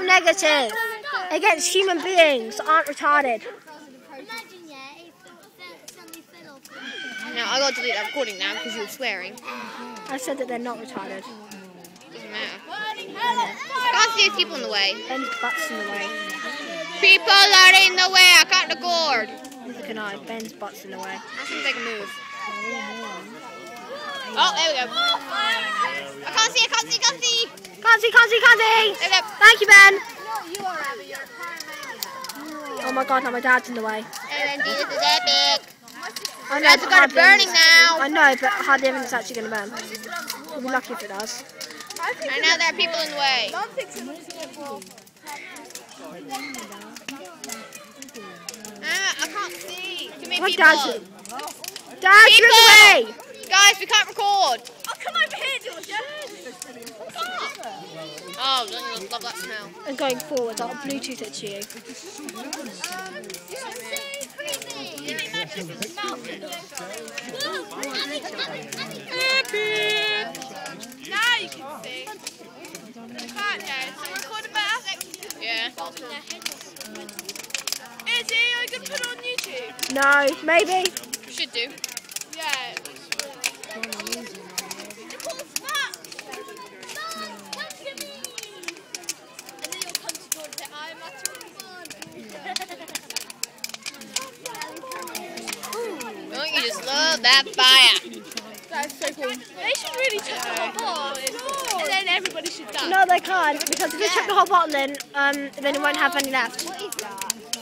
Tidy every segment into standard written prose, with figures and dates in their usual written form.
negative against human beings that aren't retarded. No, I got to delete that recording now because you were swearing. I said that they're not retarded. Doesn't matter. I can't see people in the way. Ben's butt's in the way. People are in the way. I can't record. Neither can I. Ben's butt's in the way. I think they can move. Oh, there we go. I can't see. Can't see. There we go. Thank you, Ben. Oh my God, now my dad's in the way. And this is epic. I know, Dad's got it burning now. I know, but hardly anything's actually going to burn. We'll be lucky if it does. And now there are people in the way. I can't see. Too many people. Dad, you're in the way. Guys, we can't record. Oh, come over here, Georgia. Oh, don't love that smell. I'm going forward. I'll Bluetooth it to you. Now you can see. Can't you? So record a better? Yeah. Is it? Are you going to put it on YouTube? No, maybe. Should do. Yeah. Don't you just love that fire? That's so cool. They should really chuck the whole bottle in, and then everybody should die. No, they can't, because if they chuck the whole bottle in, then it won't have any left.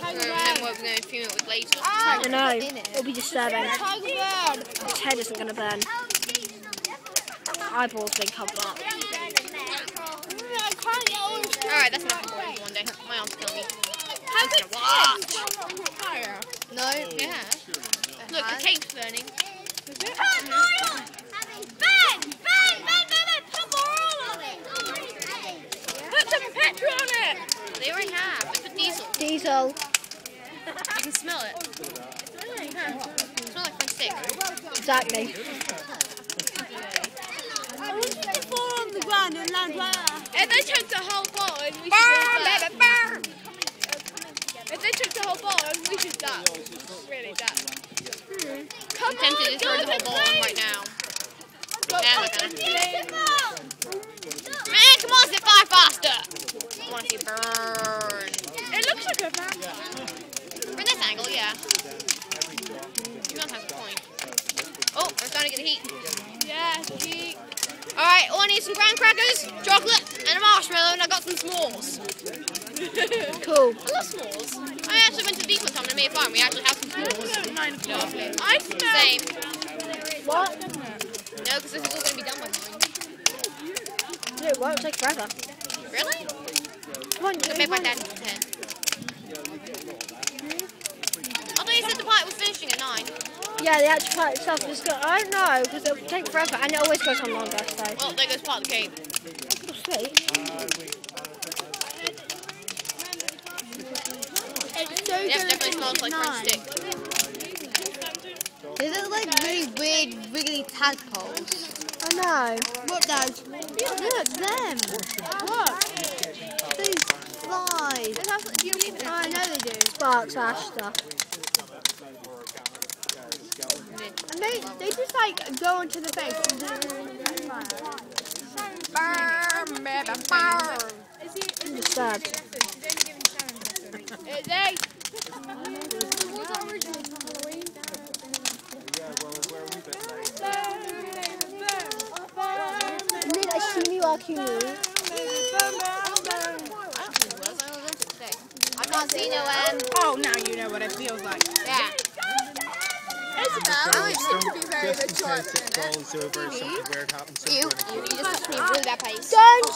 And then we're going to fume it with later. I know. It'll be disturbing. Tiger bird. His head isn't going to burn. Eyeballs being covered up. Alright, that's enough for one day. My arm's killing me. How's it watch? No. Yeah. Look, the cake's burning. Ben! Put more oil on it! Put some petrol on it! They already have. They put diesel. Diesel. You can smell it. It smells like French stick. Exactly. I want you to fall on the ground and land like that. If they took the whole bottle and we should Burn! If they took the whole bottle and we should die. Really die. Come I'm tempted to turn the whole ball on right now. Yeah, I'm not gonna. Man, come on, sit fire faster! I want to see burn. It looks like a van. From this angle, yeah. You don't have a point. Oh, we're starting to get the heat. Yeah, heat. Alright, I need some graham crackers, chocolate, and a marshmallow, and I got some s'mores. Cool. I love s'mores. I actually went to the beach one time and made fun. We actually have some s'mores. Lovely. I smell. Same. What? No, because this is all going to be done by 9. No, it won't take forever. Really? Come on, Could make my dad 10. I thought you said the party was finishing at 9. Yeah, the actual part itself is good. I don't know, because it'll take forever, and it always goes on longer, so. Well, there goes part of the cake. Oh, sweet. It's so Yes, definitely smells like French stick. They look like really weird, wiggly tadpoles. I know. What does? Look, them. What? These flies. Oh, I know they do. Sparks, ash stuff. And they just like go into the face. I'm disturbed. It's egg. And then I see you are cute. I can't see no Oh, now you know what it feels like. Yeah. Isabel, you seem to be very mature. You just touched me really bad place. Don't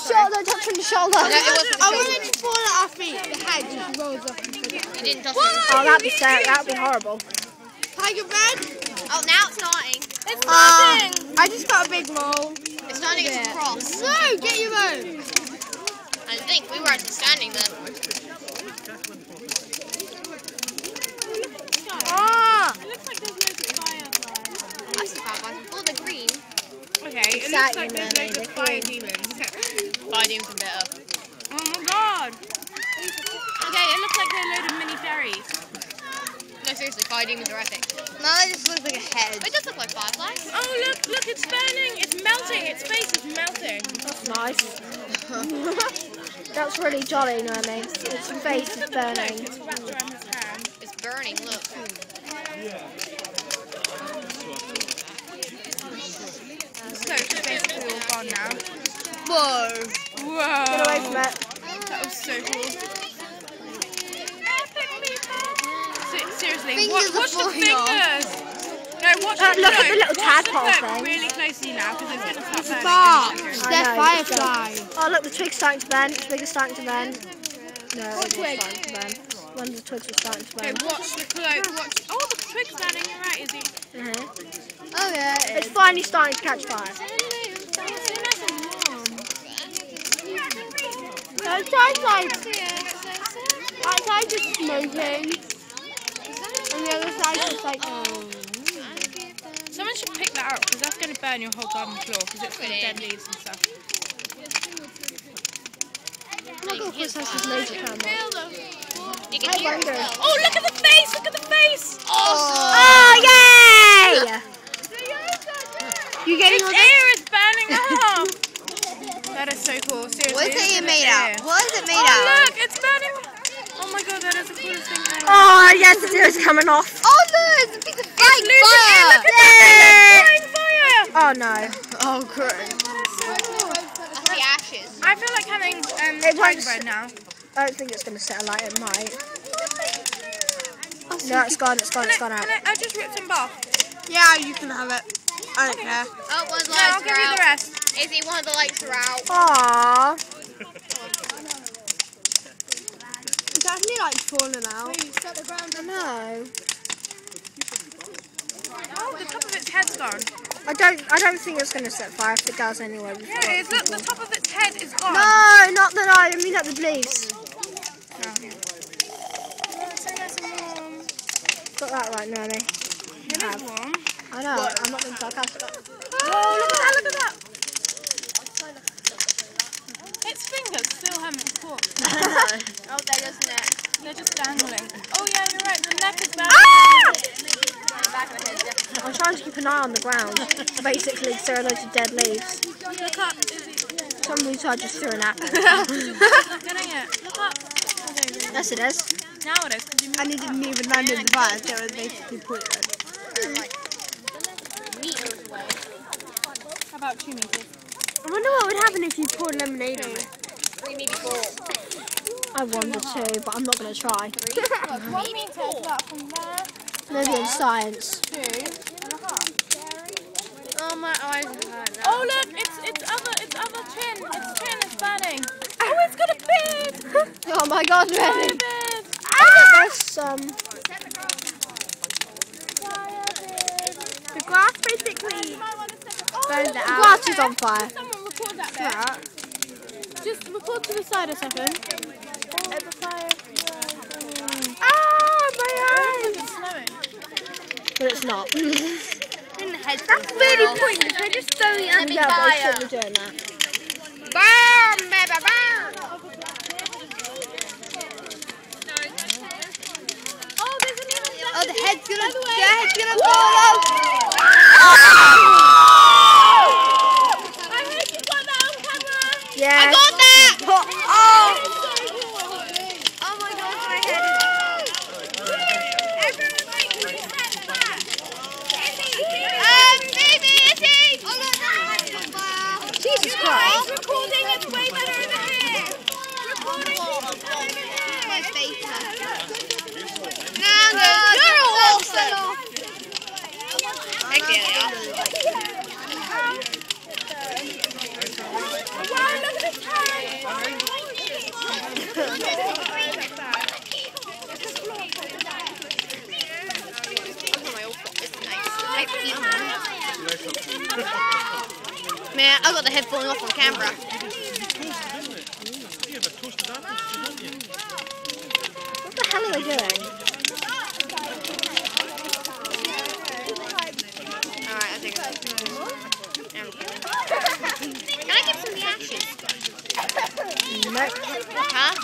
touch on the shoulder. No, it wasn't I wanted to fall at our feet. The head just rolls off. You didn't touch me. Oh, that'd be sad. That'd be horrible. Tiger bread? Oh, now it's starting. It's nothing. I just got a big mole. It's starting to get to cross. No, get your own. I think we were actually standing there. Ah! It looks like there's loads of fireflies. I see fireflies. Oh, they're green. Okay, it looks like there's loads of fire demons. Fire demons are better. Oh my god! please. No, seriously, fire demons are epic. No, that just looks like a head. It does look like fireflies. Oh, look, it's burning. It's melting. Its face is melting. That's nice. That's really jolly, Naomi. Its face is burning. It's wrapped around his hand. It's burning, look. So it's basically all gone now. Whoa. Whoa. Get away from it. That was so cool. Seriously, Fingers watch are the falling fingers. No, watch Look at the little watch tadpole the thing. really closely now because it's going to start burning. Stop. I They're know, fireflies. Oh, look, the twig's starting to bend. The twig is starting to bend. No, it's starting to bend. One of the twigs was starting to Okay, bend. watch the cloak. Watch. Oh, the twig's burning. You're right, Izzy. Oh yeah. It's finally starting to catch fire. Outside just smoking. And the other side just like. Someone should pick that up because that's going to burn your whole garden floor because it's full of dead leaves and stuff. Look at this has his laser camera. You can hear it. Oh, look at the face! Look at the face! Oh, yay! You getting Its all ear is burning off! That is so cool. Seriously. What is this it an made ear. out? What is it made Oh, out? look! It's burning! Oh my god, that is the coolest thing ever. Oh, yes, the ear is coming off. Oh no, it's a piece of flying Look fire! at that! It's fire! Oh, no. Oh great. That's the ashes. I feel like having It tiger won't- bread now. I don't think it's going to set alight. It might. No, it's gone. It's gone. It's gone out. I just ripped some off. Yeah, you can have it. I don't care. Oh, one of the No, I'll lights give are you the out. rest. Izzy, one of the lights are out. Aww. It's actually like falling out. I know. Oh, the top of its head's gone. I don't think it's going to set fire. If it does, anyway. we've Yeah, got it is. Look, the people. top of its head is gone. No, not the light. I mean, not the leaves. Oh, it's so nice and warm. Got that right, Nanny. It is warm. I know. I'm not being sarcastic. Oh, look at that, look at that. Its fingers still haven't caught. Oh, there goes the neck. They're just dangling. Oh yeah, you're right, the neck is back. Back of the head, yeah. I'm trying to keep an eye on the ground. Basically, because there are loads of dead leaves. Look up, Izzy. Some roots I just threw an apple. You're not getting it. Look up. Yes, it is. Now it is, because you And it didn't even land in the fire, so it was basically pointless. Meters away. How about 2 meters? I wonder what would happen if you poured lemonade on it. 3, maybe 4. I wonder too, but I'm not going to try. Maybe take that from there. Maybe in science. 2.5. Oh, my eyes are hurt now. Oh look, its other chin. Its chin is burning. Oh, it's got a beard. Oh my God, Got a really? beard. There's some. The glass basically burned it The out. glass is on fire. Someone record that bit. Just record to the side a second. At the fire. Ah, my eyes! It's snowing. But it's not. That's really pointless. We're just throwing it under Yeah, but I fire. shouldn't be doing that. Burn, baby, burn! Oh, the head's gonna fall off. I heard you got that on camera. Yeah. I got that! Oh. Oh my God, my head Everyone make reset that. Baby, Izzy! Jesus Christ. Recording is way better over here. Recording is over here. My face Now you're awesome! Heck yeah, Wow, look at this hand. Man, I got the head falling off on camera. What the hell are they doing? Alright, I think it's Can I get some of the ashes? Nope. Huh?